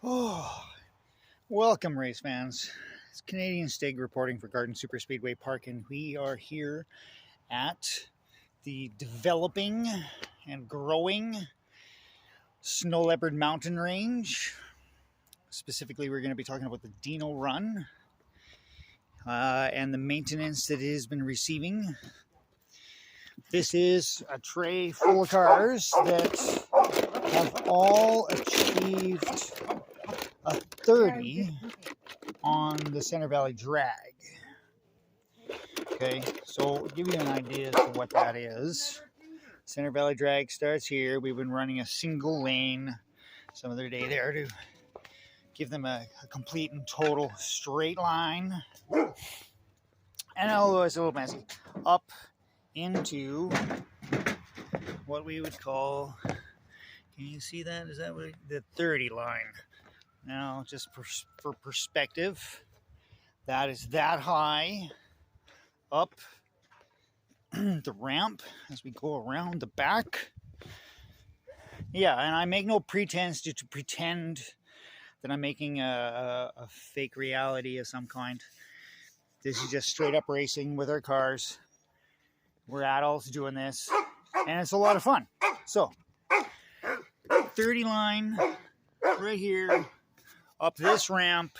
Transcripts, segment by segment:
Oh, welcome, race fans. It's Canadian Stig reporting for Garden Superspeedway Park, and we are here at the developing and growing Snow Leopard Mountain Range. Specifically, we're going to be talking about the DINO RUN and the maintenance that it has been receiving. This is a tray full of cars that have all achieved a 30 on the Center Valley drag. Okay, so I'll give you an idea as to what that is. Center Valley drag starts here. We've been running a single lane some other day there to give them a complete and total straight line. And although it's a little messy, up into what we would call, can you see that? Is that what the 30 line? Now, just for perspective, that is that high up the ramp as we go around the back. Yeah, and I make no pretense to pretend that I'm making a fake reality of some kind. This is just straight up racing with our cars. We're adults doing this, and it's a lot of fun. So, 30 line right here, up this ramp,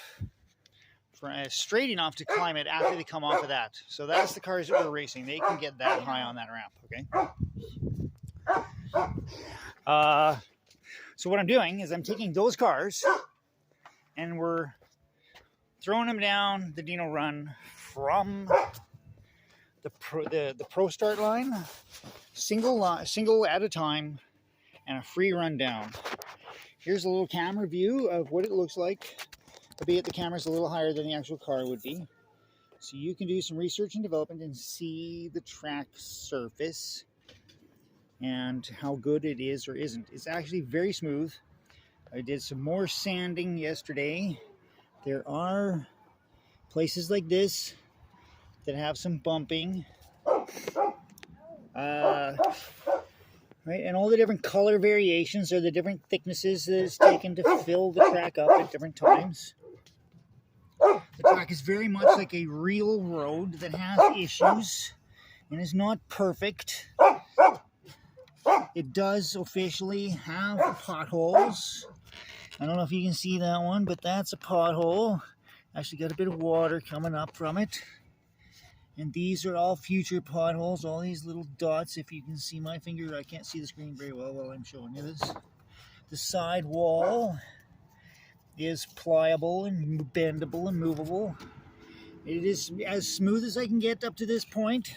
straight enough to climb it after they come off of that. So that's the cars that we're racing. They can get that high on that ramp, okay? So what I'm doing is I'm taking those cars and we're throwing them down the DINO Run from the pro start line, single at a time, and a free run down. Here's a little camera view of what it looks like, albeit the camera's a little higher than the actual car would be. So you can do some research and development and see the track surface and how good it is or isn't. It's actually very smooth. I did some more sanding yesterday. There are places like this that have some bumping. Right, and all the different color variations or the different thicknesses that it's taken to fill the track up at different times. The track is very much like a real road that has issues and is not perfect. It does officially have potholes. I don't know if you can see that one, but that's a pothole. Actually got a bit of water coming up from it. And these are all future potholes, all these little dots. If you can see my finger, I can't see the screen very well while I'm showing you this. The side wall is pliable and bendable and movable. It is as smooth as I can get up to this point.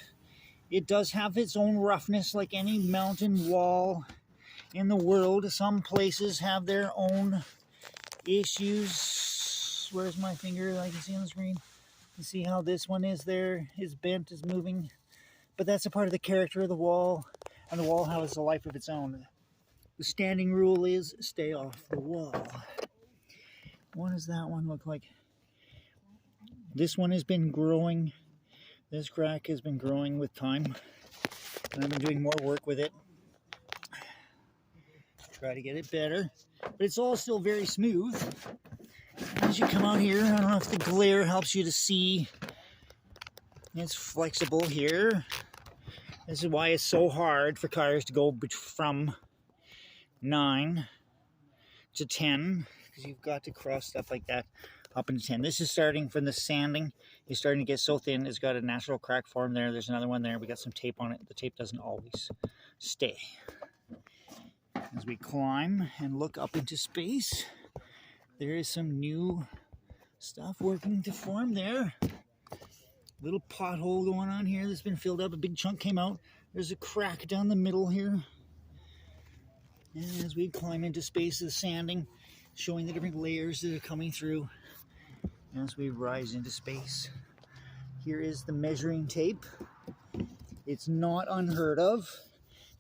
It does have its own roughness like any mountain wall in the world. Some places have their own issues. Where's my finger I can see on the screen? You see how this one is there, is bent, is moving. But that's a part of the character of the wall, and the wall has a life of its own. The standing rule is stay off the wall. What does that one look like? This one has been growing. This crack has been growing with time, and I've been doing more work with it. Try to get it better, but it's all still very smooth. As you come out here, I don't know if the glare helps you to see. It's flexible here. This is why it's so hard for cars to go from 9 to 10, because you've got to cross stuff like that up into 10. This is starting from the sanding. It's starting to get so thin, it's got a natural crack form there. There's another one there. We got some tape on it. The tape doesn't always stay. As we climb and look up into space, there is some new stuff working to form there. Little pothole going on here that's been filled up. A big chunk came out. There's a crack down the middle here. And as we climb into space, the sanding showing the different layers that are coming through as we rise into space. Here is the measuring tape. It's not unheard of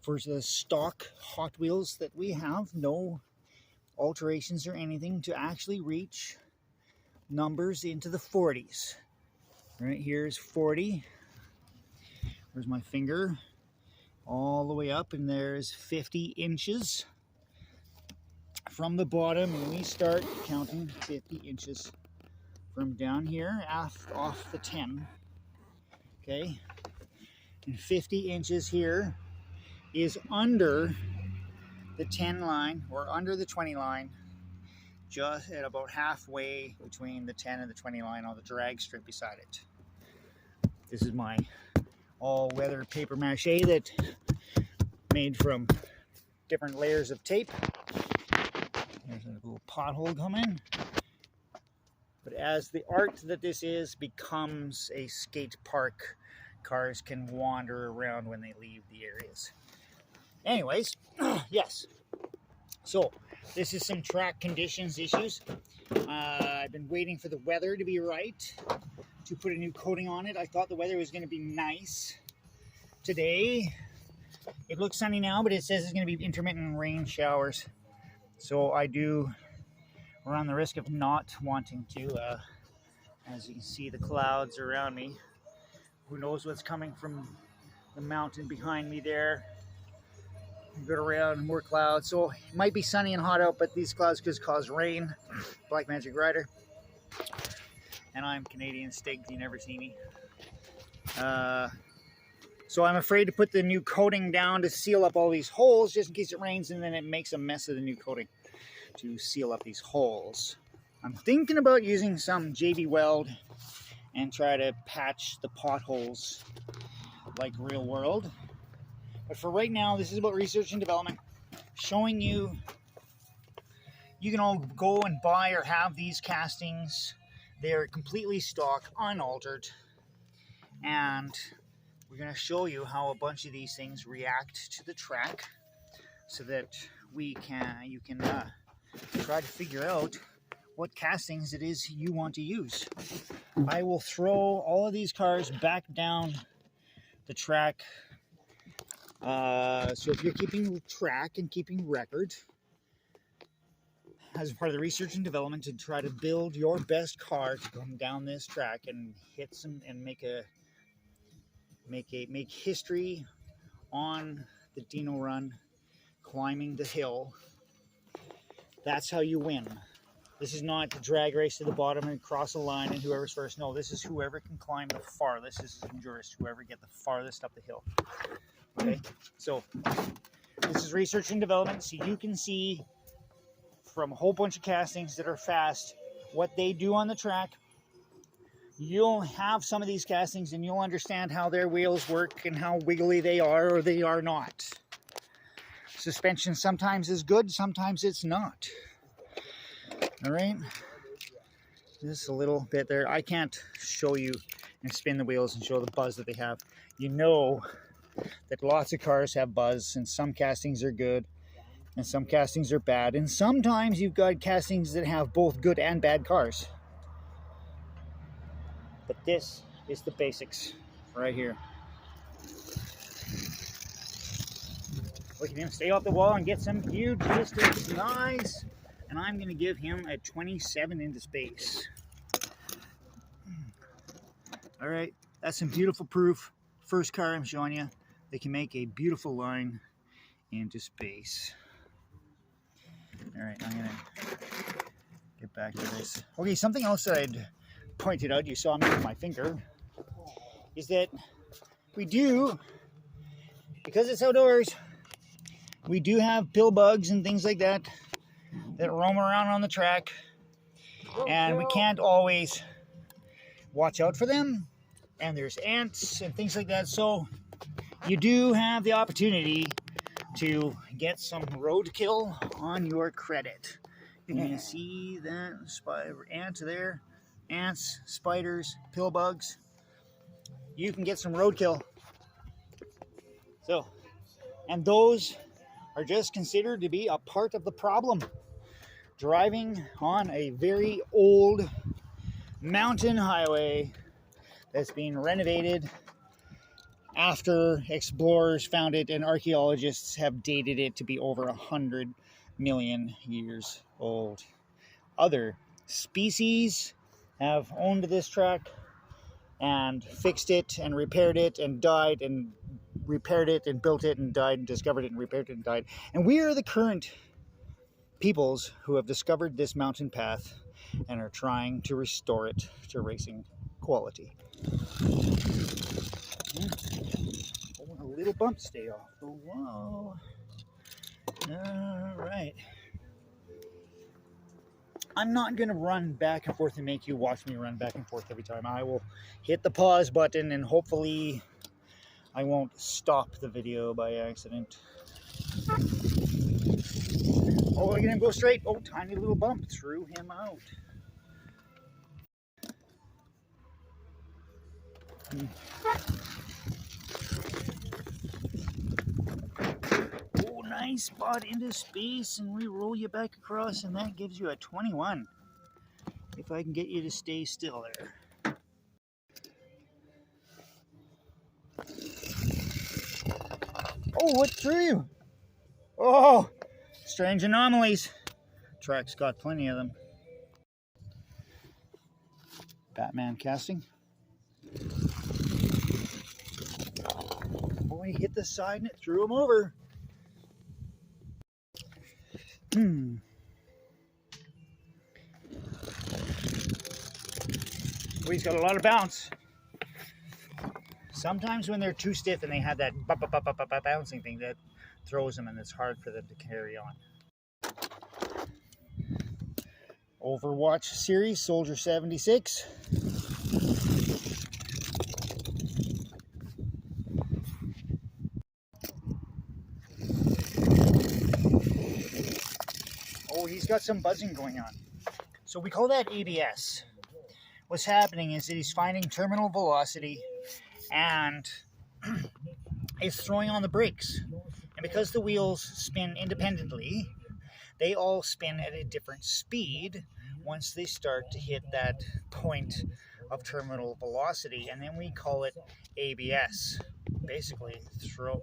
for the stock Hot Wheels that we have. No alterations or anything to actually reach numbers into the 40s. Right here's 40. Where's my finger? All the way up, and there's 50 inches. from the bottom, and we start counting 50 inches from down here off the 10. Okay, and 50 inches here is under the 10 line or under the 20 line, just at about halfway between the 10 and the 20 line on the drag strip beside it. This is my all-weather paper mache that made from different layers of tape. There's a little pothole coming. But as the art that this is becomes a skate park, cars can wander around when they leave the areas. Anyways, yes. So this is some track conditions issues. I've been waiting for the weather to be right to put a new coating on it. I thought the weather was going to be nice today. It looks sunny now, but it says it's going to be intermittent rain showers. So I do run the risk of not wanting to. As you can see, the clouds around me. Who knows what's coming from the mountain behind me there. Go around, more clouds. So it might be sunny and hot out, but these clouds could cause rain. Black Magic Rider. And I'm Canadian Stig, you never see me. So I'm afraid to put the new coating down to seal up all these holes just in case it rains, and then it makes a mess of the new coating to seal up these holes. I'm thinking about using some JB Weld and try to patch the potholes like real world. But for right now, this is about research and development, showing you can all go and buy or have these castings. They're completely stock, unaltered, and we're going to show you how a bunch of these things react to the track so that you can try to figure out what castings it is you want to use. I will throw all of these cars back down the track. So if you're keeping track and keeping record as part of the research and development to try to build your best car to come down this track and hit some and make history on the DINO Run, climbing the hill, that's how you win. This is not the drag race to the bottom and cross a line and whoever's first. No, this is whoever can climb the farthest. This is endurance, whoever get the farthest up the hill. Okay, so this is research and development, so you can see from a whole bunch of castings that are fast what they do on the track. You'll have some of these castings and you'll understand how their wheels work and how wiggly they are or they are not. Suspension sometimes is good, sometimes it's not. All right, just a little bit there. I can't show you and spin the wheels and show the buzz that they have. You know that lots of cars have buzz, and some castings are good and some castings are bad, and sometimes you've got castings that have both good and bad cars. But this is the basics right here. Look at him stay off the wall and get some huge distance. Nice. And I'm going to give him a 27 into space. All right, that's some beautiful proof. First car I'm showing you. They can make a beautiful line into space. All right, I'm going to get back to this. Okay, something else that I'd pointed out, you saw me with my finger, is that we do, because it's outdoors, we do have pill bugs and things like that roam around on the track, and we can't always watch out for them, and there's ants and things like that, so you do have the opportunity to get some roadkill on your credit. You can see that spider ants there, ants, spiders, pill bugs. You can get some roadkill. So, and those are just considered to be a part of the problem. Driving on a very old mountain highway that's being renovated after explorers found it and archaeologists have dated it to be over 100 million years old. Other species have owned this track and fixed it and repaired it and died and repaired it and built it and died and discovered it and repaired it and died. And we are the current peoples who have discovered this mountain path and are trying to restore it to racing quality. Oh, a little bump, stay off the wall. All right. I'm not going to run back and forth and make you watch me run back and forth every time. I will hit the pause button and hopefully I won't stop the video by accident. Oh, look at him go straight. Oh, tiny little bump threw him out. Oh, nice spot into space, and we roll you back across, and that gives you a 21. If I can get you to stay still there. Oh, what threw you? Oh, strange anomalies. Track's got plenty of them. Batman casting. Oh, he hit the side and it threw him over. Oh, he's got a lot of bounce. Sometimes when they're too stiff and they have that bouncing thing, that throws them and it's hard for them to carry on. Overwatch series, Soldier 76. Oh, he's got some buzzing going on. So we call that ABS. What's happening is that he's finding terminal velocity and is throwing on the brakes. And because the wheels spin independently, they all spin at a different speed once they start to hit that point of terminal velocity, and then we call it ABS. Basically,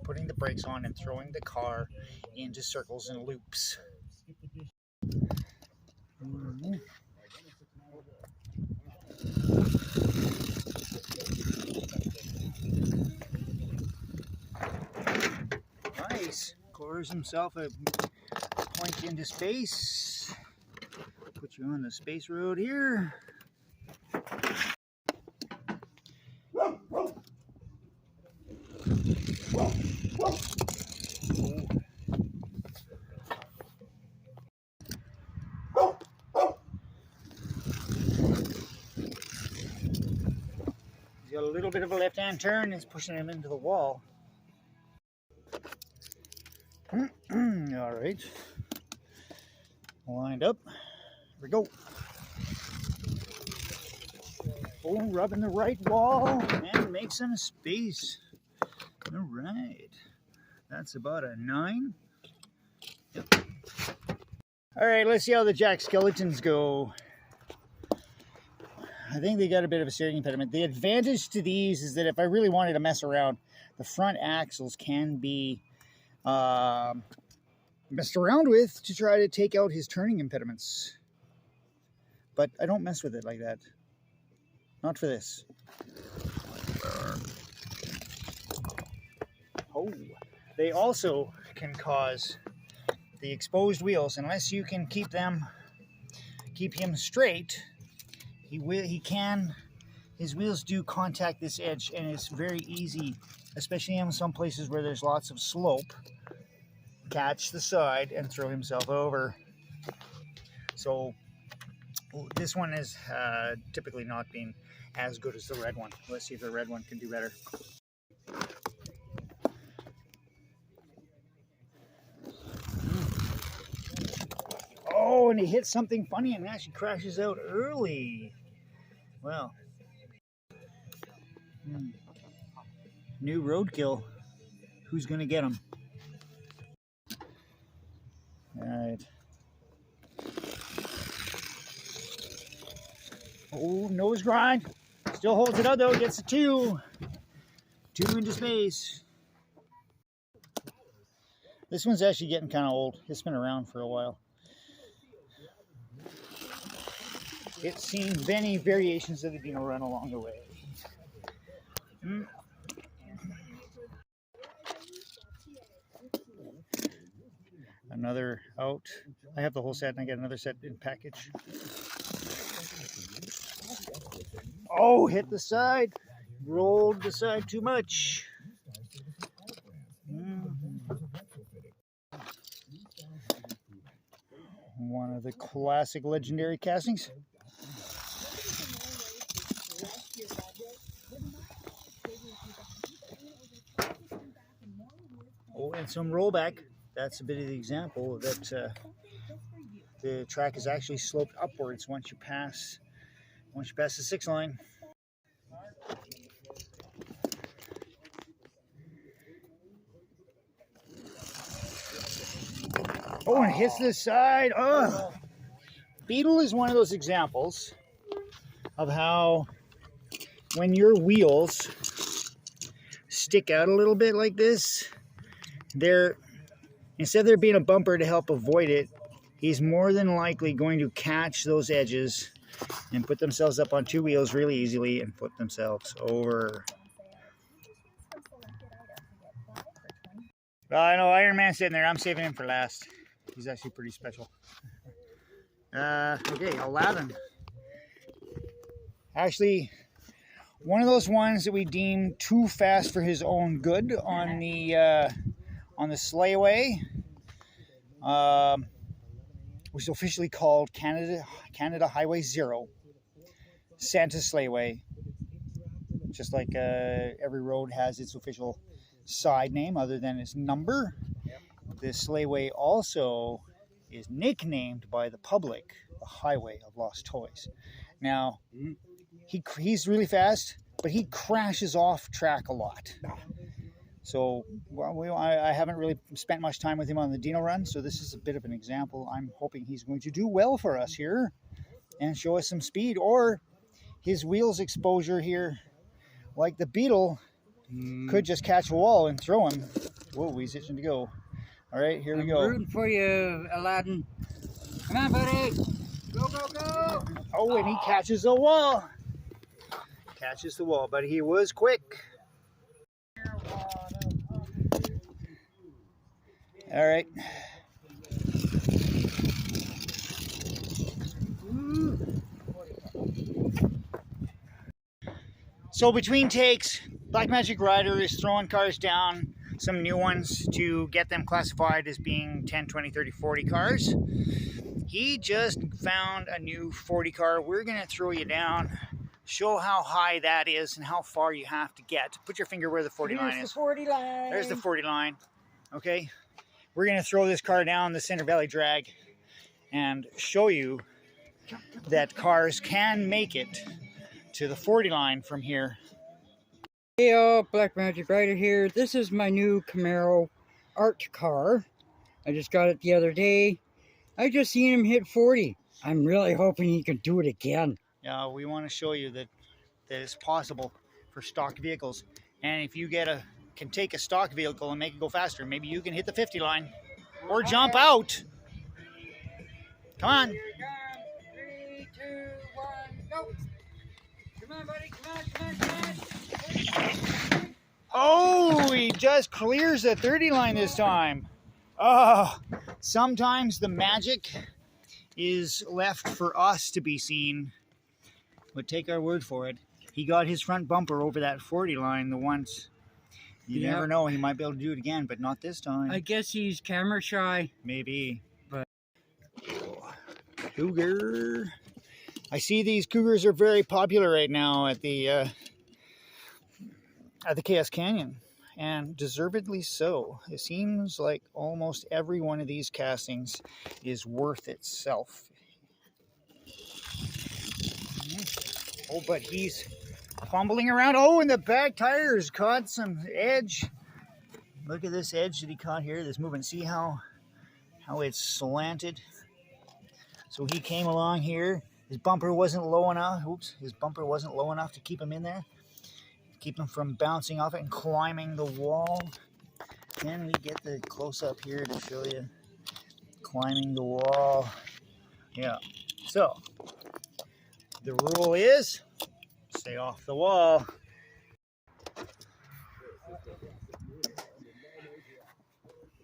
putting the brakes on and throwing the car into circles and loops. Nice. Cores himself a point into space. Put you on the space road here. He's got a little bit of a left-hand turn. It's pushing him into the wall. All right. Lined up. Here we go. Oh, rubbing the right wall and make some space. All right. That's about a 9. Yep. All right, let's see how the jack skeletons go. I think they got a bit of a steering impediment. The advantage to these is that if I really wanted to mess around, the front axles can be messed around with to try to take out his turning impediments. But I don't mess with it like that. Not for this. Oh, they also can cause the exposed wheels, unless you can keep him straight. His wheels do contact this edge, and it's very easy, especially in some places where there's lots of slope, catch the side and throw himself over. So this one is typically not being as good as the red one. Let's see if the red one can do better. Oh, and he hits something funny and actually crashes out early. Well, new roadkill. Who's gonna get him? All right. Oh, nose grind. Still holds it out though. Gets a 2. 2 into space. This one's actually getting kind of old. It's been around for a while. It's seen many variations of the DINO Run along the way. another out. I have the whole set and I get another set in package. Oh, hit the side. Rolled the side too much. One of the classic legendary castings. Oh, and some rollback. That's a bit of the example that the track is actually sloped upwards once you pass the 6 line. Oh, and it hits this side. Oh, Beetle is one of those examples of how when your wheels stick out a little bit like this, instead of there being a bumper to help avoid it, he's more than likely going to catch those edges and put themselves up on 2 wheels really easily and flip themselves over. Well, I know Iron Man's sitting there. I'm saving him for last. He's actually pretty special. Okay, 11. Actually, one of those ones that we deem too fast for his own good on the slayaway, which is officially called Canada Highway 0, Santa Slayway. Just like every road has its official side name other than its number. This slayway also is nicknamed by the public the Highway of Lost Toys. Now, he's really fast, but he crashes off track a lot. So I haven't really spent much time with him on the DINO Run, so this is a bit of an example. I'm hoping he's going to do well for us here and show us some speed, or his wheels exposure here, like the Beetle, could just catch a wall and throw him. Whoa, he's itching to go. All right, here we go. I'm rooting for you, Aladdin. Come on, buddy. Go, go, go. Oh, and he catches the wall. Catches the wall, but he was quick. All right. So between takes, Blackmagic Rider is throwing cars down, some new ones to get them classified as being 10, 20, 30, 40 cars. He just found a new 40 car. We're going to throw you down, show how high that is and how far you have to get. Put your finger where the 40 line is. There's the 40 line. There's the 40 line. Okay. We're going to throw this car down the Center Valley Drag and show you that cars can make it to the 40 line from here. Hey all, Blackmagic Rider here. This is my new Camaro art car. I just got it the other day. I just seen him hit 40. I'm really hoping he can do it again. Yeah, we want to show you that it's possible for stock vehicles. And if you can take a stock vehicle and make it go faster, maybe you can hit the 50 line or jump out. Come on. Here it comes. 3, 2, 1, go. Come on, buddy. Come on, come on, come on. Oh, he just clears the 30 line this time. Oh, sometimes the magic is left for us to be seen. But take our word for it. He got his front bumper over that 40 line the once. You never know. He might be able to do it again, but not this time. I guess he's camera shy. Maybe. But Cougar. I see these Cougars are very popular right now at the KS Canyon, and deservedly so. It seems like almost every one of these castings is worth itself. Oh, but he's fumbling around. Oh, and the back tires caught some edge. Look at this edge that he caught here, this movement. See how it's slanted? So he came along here. His bumper wasn't low enough. Oops, his bumper wasn't low enough to keep him in there. Keep him from bouncing off it and climbing the wall. Can we get the close-up here to show you climbing the wall? Yeah. So, the rule is stay off the wall.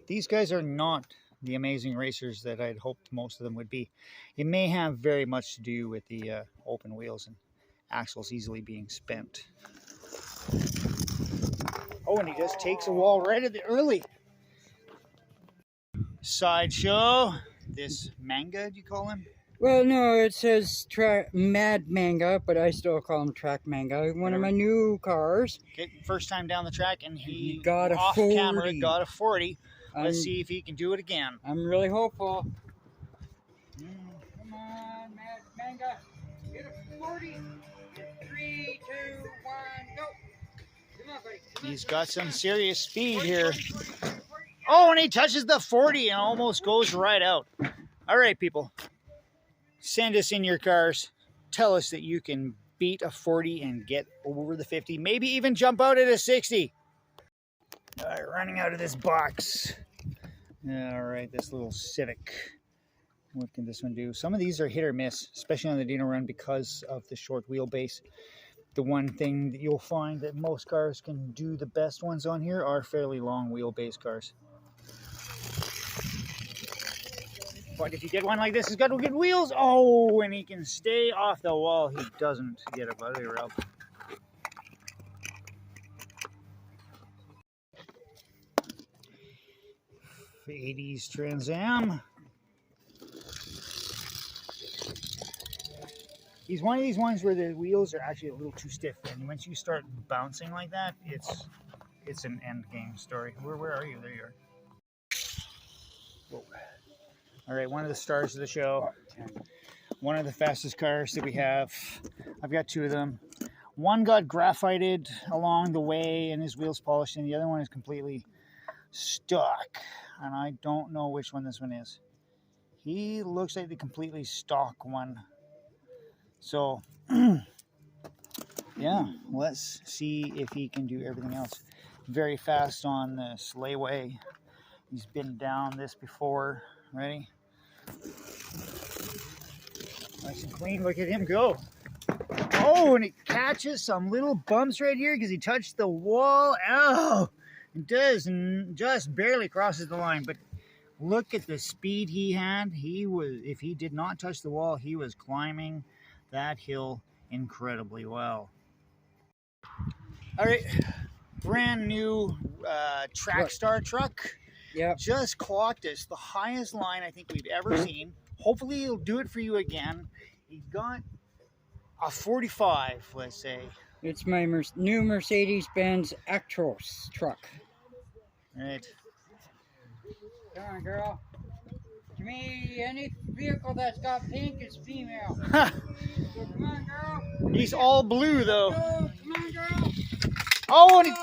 These guys are not the amazing racers that I'd hoped most of them would be. It may have very much to do with the open wheels and axles easily being spent. Oh, and he just takes a wall right at the early. Sideshow. This manga, do you call him? Well, no, it says Mad Manga, but I still call him Track Manga. One of my new cars. Okay, first time down the track, and he got a off 40. camera got a 40. Let's see if he can do it again. I'm really hopeful. Come on, Mad Manga. Get a 40. 3, 2, 1, go. Come on, buddy. He's got some serious speed here. Oh, and he touches the 40 and almost goes right out. All right, people. Send us in your cars. Tell us that you can beat a 40 and get over the 50. Maybe even jump out at a 60. All right, running out of this box. All right, this little Civic. What can this one do? Some of these are hit or miss, especially on the DINO Run because of the short wheelbase. The one thing that you'll find that most cars can do the best ones on here are fairly long wheelbase cars. But if you get one like this, he's got good wheels. Oh, and he can stay off the wall. He doesn't get a body rub. '80s Trans Am. He's one of these ones where the wheels are actually a little too stiff, and once you start bouncing like that, it's an end game story. Where are you? There you are. Whoa. All right, one of the stars of the show. One of the fastest cars that we have. I've got two of them. One got graphited along the way and his wheels polished, and the other one is completely stuck. And I don't know which one this one is. He looks like the completely stock one. So, yeah, let's see if he can do everything else. Very fast on the sleighway. He's been down this before. Ready? Nice and clean. Look at him go. Oh, and it catches some little bumps right here because he touched the wall. Oh, it does, and just barely crosses the line. But look at the speed he had. If he did not touch the wall, he was climbing that hill incredibly well. All right, brand new Track Star truck. Yeah. Just clocked us the highest line I think we've ever seen. Hopefully he'll do it for you again. He's got a 45, let's say. It's my new Mercedes-Benz Actros truck. All right. Come on, girl. To me, any vehicle that's got pink is female. So come on, girl. He's all blue, though. Come on, girl. Oh, and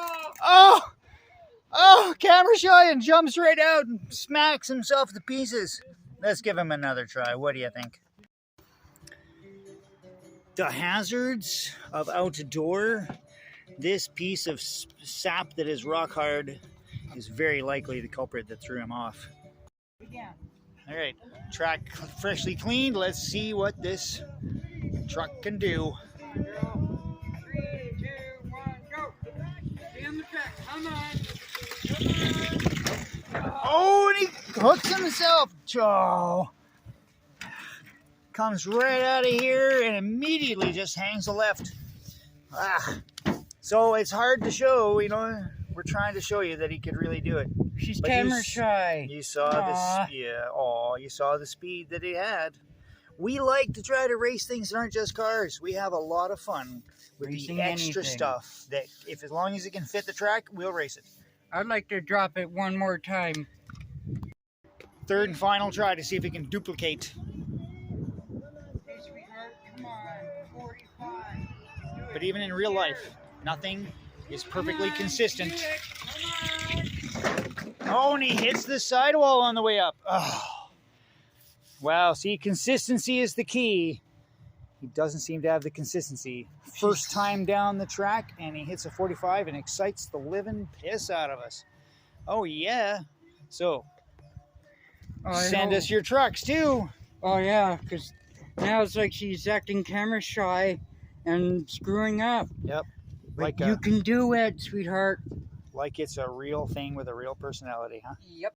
oh, camera shy and jumps right out and smacks himself to pieces. Let's give him another try. What do you think? The hazards of outdoor. This piece of sap that is rock hard is very likely the culprit that threw him off. Again. All right, track freshly cleaned. Let's see what this truck can do. Come on, girl. 3, 2, 1, go. Stay on the track. Come on. Oh, and he hooks himself. Oh. Comes right out of here and immediately just hangs a left. So it's hard to show, you know. We're trying to show you that he could really do it. She's camera shy. You saw this, yeah. Oh, you saw the speed that he had. We like to try to race things that aren't just cars. We have a lot of fun with Racing the extra anything. stuff. That as long as it can fit the track, we'll race it. I'd like to drop it one more time. Third and final try to see if we can duplicate. Hey, sweetheart, come on. 45. But even in real life, nothing is perfectly consistent. Oh, and he hits the sidewall on the way up. Oh. Wow, see, consistency is the key. He doesn't seem to have the consistency. First time down the track, and he hits a 45 and excites the living piss out of us. Oh, yeah. So, send us your trucks, too. Oh, yeah, because now it's like she's acting camera shy and screwing up. Yep. Like you can do it, sweetheart. Like it's a real thing with a real personality, huh? Yep.